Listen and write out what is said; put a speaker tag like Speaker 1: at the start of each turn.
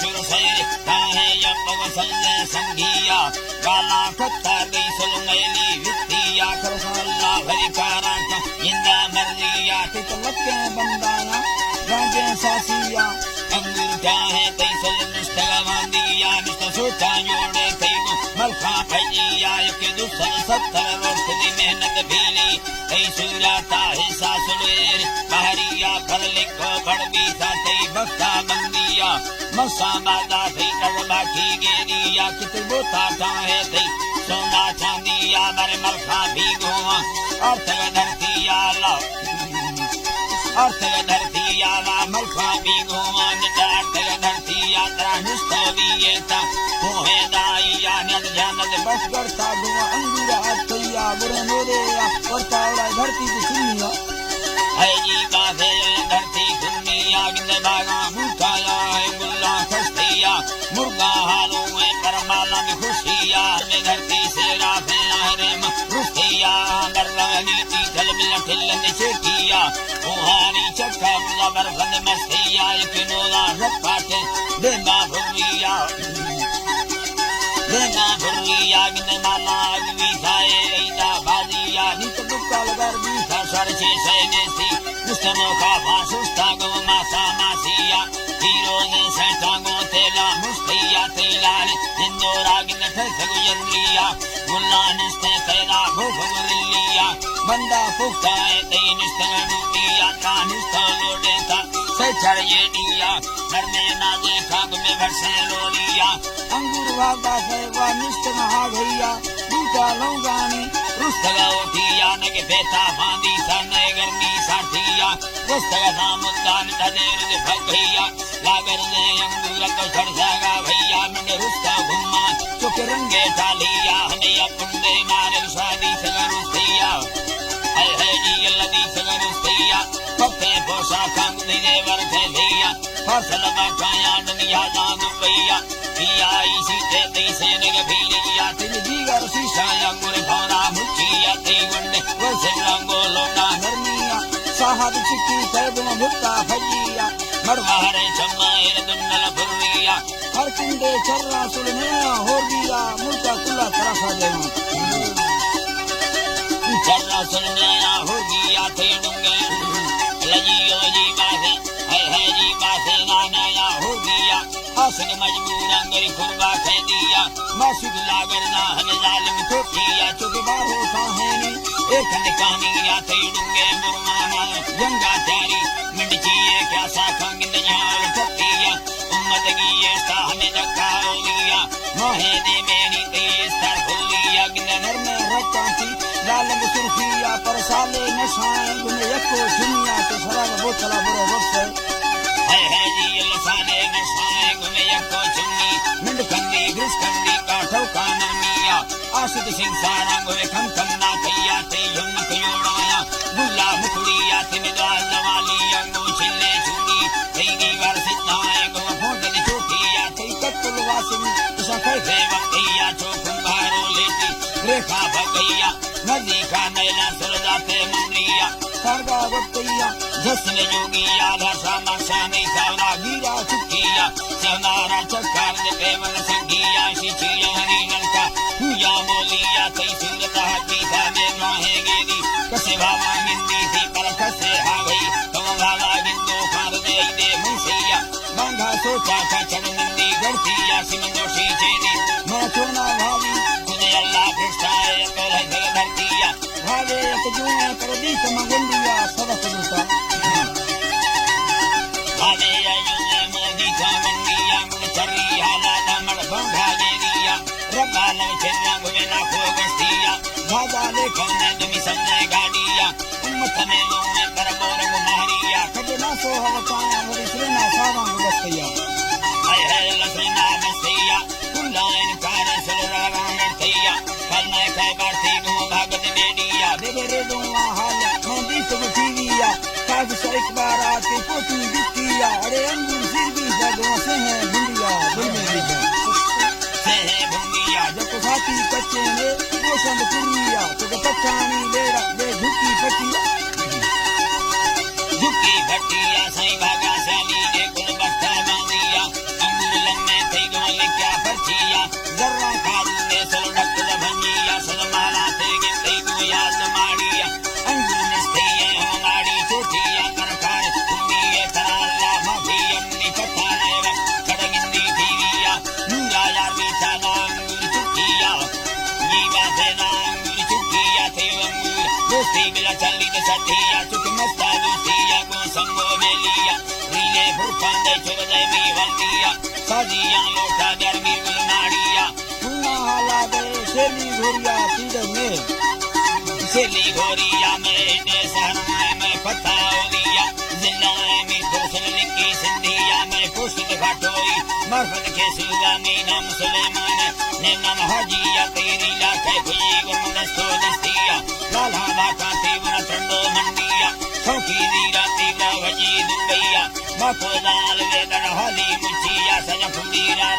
Speaker 1: चुर सैर काहे या पवसल्ले संगिया काला कत्ता गई सुलमैली वित्तिया करसल्ला भरिकारा का इंदा मर्जिया तितलक्के बंदाया राजे सासिया अंगूर चाहे तई सुल निष्ठगवांदिया निष्ठ सोचा जोड़े तई को मलखा भजिया यके दुसल 70 वर्ष दी मेहनत भीली तई सुराता हिस्सा सुलेर बहरिया फल लिखो बड़बी साथई बख्ता बंदिया मसा बादा थई करबा की गेरिया कित बोता चाहे तई सोना चांदिया बर मलखा भीगो अर्थ धरतिया ला अर्थ धरतिया ला मलखा भीगो अर्थ धरतिया त्रानिष्ठ वियेता होहे दाइया नद जानद बस करता दुआ अंगूरा अतैया बुरे मोरेया करता उड़ा धरती की सुनिया है जी बाधे धरती सुनिया गिंद बागा मुठाया है गुल्ला खस्तिया मुर्गा हालों में परमाला में खुशिया ने धरती से राफे आहरे रुस्तिया दरवानी ती चल मिल ठिल ने चेकिया ओहानी चक्का मुला बरफद मस्तिया ये नोला रपाटे देना भुरिया गिंद माला अगवी खाए ऐदा बाजिया नित दुक्का लगर भी सर छे सैने सी निस्तनो का फासुस्ता गो मासा मासिया हीरो ने सैटा गो तेला मुस्तिया तेला ने जिंदोरा गिंद ठग यंद्रिया गुल्ला निस्ते तेला भूख गुरिलिया बंदा फुक्ता है तई निस्तन डूबिया का निस्त लोडेता सैचर ये दिया घर में ना देखा में भरसे लोलिया अंगूर वादा से वा निष्ठ महा भैया दूटा लौंगानी रुस्तगा उठिया नगे बेता फांदी सने गर्मी साथिया रुस्तगा सामुद्दान तदेर दे भगैया लागर ने अंगूर को छड़सागा भैया मिंड रुस्ता घुम्मा चुक रंगे डालिया हने अपने मारे शादी सगा रुस्तिया है जी अल्लाह सगा रुस्तिया पत्ते पोसा कंग दिने वरथे दिया फसल बाटाया दुनिया जान भैया पिया इसी ते तैसे नग भीलिया तिन जीगर शीशाया गुरे भौरा मुखिया ते गुंडे वसे रंगो लोटा नरमिया साहब चिक्की तैब भुट्टा भजिया मरवारे चम्माएर दुन्नल फुरिया हर कुंडे चर्रा सुलने हो दिया मुर्चा कुला तरफा देवा चर्रा सुलने हो दिया थे डूंगे लजियो जी बासे है जी बासे नानाया हो दिया आसन मजबूर अंगरी खुरबा कह दिया मासुक लागर ना हन जालिम तो किया चुके बाहो काहेनी एक निकानिया थे डूंगे मुरमाना जंगा त्यारी मिंडचिए क्या साखंग नयाल ठकिया उम्मत की ये साहने धक्का हो दिया मोहे दे मेरी तेज तर खुलिया गिनर में रखती लाल सुर्खिया पर साले नशाएं गुने यको दुनिया तो शराब बोतला बुरे वक्त है जी लसाने नशाएं गुने यको चुन्नी मिंड कंदी घिस कंदी काठो कानमिया आशिक सिंह सारा गुने खम ना भैया ते हिम्मत योड़ाया गुल्ला मुखड़िया ते निदाल जवालिया गो छिले छुड़ी तेगी वार सिताए गो फोटल छोटिया ते कत्तुल वासिन उसा कैसे वक्तिया चोखुं बारो लेती रेखा भगैया नदी का नैला सुरजाते मंदिया सरगा वक्तिया जसने जोगिया धसा मसाने सावना गिरा चुकिया सवनारा चक्कर दे पेवल संगिया शिचिया हरी नलका हुया बोलिया तई सूरता हकी सामे माहे गेदी कसे भावा मिंदी थी पर कसे हा गई तो भावा बिंदु खार दे मुंसिया बांधा सोचा का चढ़ नंदी गढ़तिया सिमंदोशी चेदी मैं चोना भावी तुझे अल्लाह कृष्णाए तो है धरतिया भावे एक जुए पर दी कमगंदिया सदक दूता भावे जुए मोदी कमगंदिया मुझ चरी हाला दमड़ बंधा दे दिया रब्बा लव चेन्ना गुवे ना खो गस्तिया भाजा लेखों ने तुमी सबने गाड़िया उम्मत में लोग में पर गोर गुमारिया कदे ना सो हवताया मुझे श्रीना सावां गस्तिया है लसना बस्तिया कुल्लाइन कार सलरावां गस्तिया करने के बाती गो भागत बेडिया बेबे रे दुआ हाल मोदी सब टीविया काज से एक बार आके पोती दिखिया अरे अंगूर सिर भी जगह से है बुंदिया बुंदिया से है बुंदिया जब साथी कच्चे में पोषण पुरिया तो पठानी लेरा दे झुकी फटिया सही भागा साली ने कुल बख्ता बांधिया अंगूर सतिया चुक मस्ता लुसिया को संगो बेलिया रीले फुरफांदे चुबदे मी वंदिया साजिया लोटा गर्मी गुलनाड़िया
Speaker 2: पूना हाला दे सेली घोरिया तीर में
Speaker 1: सेली घोरिया में ने सहनाए में पता ओलिया जिल्लाए में दोसल लिखी सिंधिया में पुष्ट घाटोई मरफत के सुगामी नाम सुलेमान ने नाम हाजिया तेरी लाखे खुली गुरमनस्तो दस्तिया लाला बाका तीव्र चंदो मंडिया सौकी दीरा तीव्र भजी दुबैया बाको दाल वेदन हाली मुछिया सजा फुंडीरा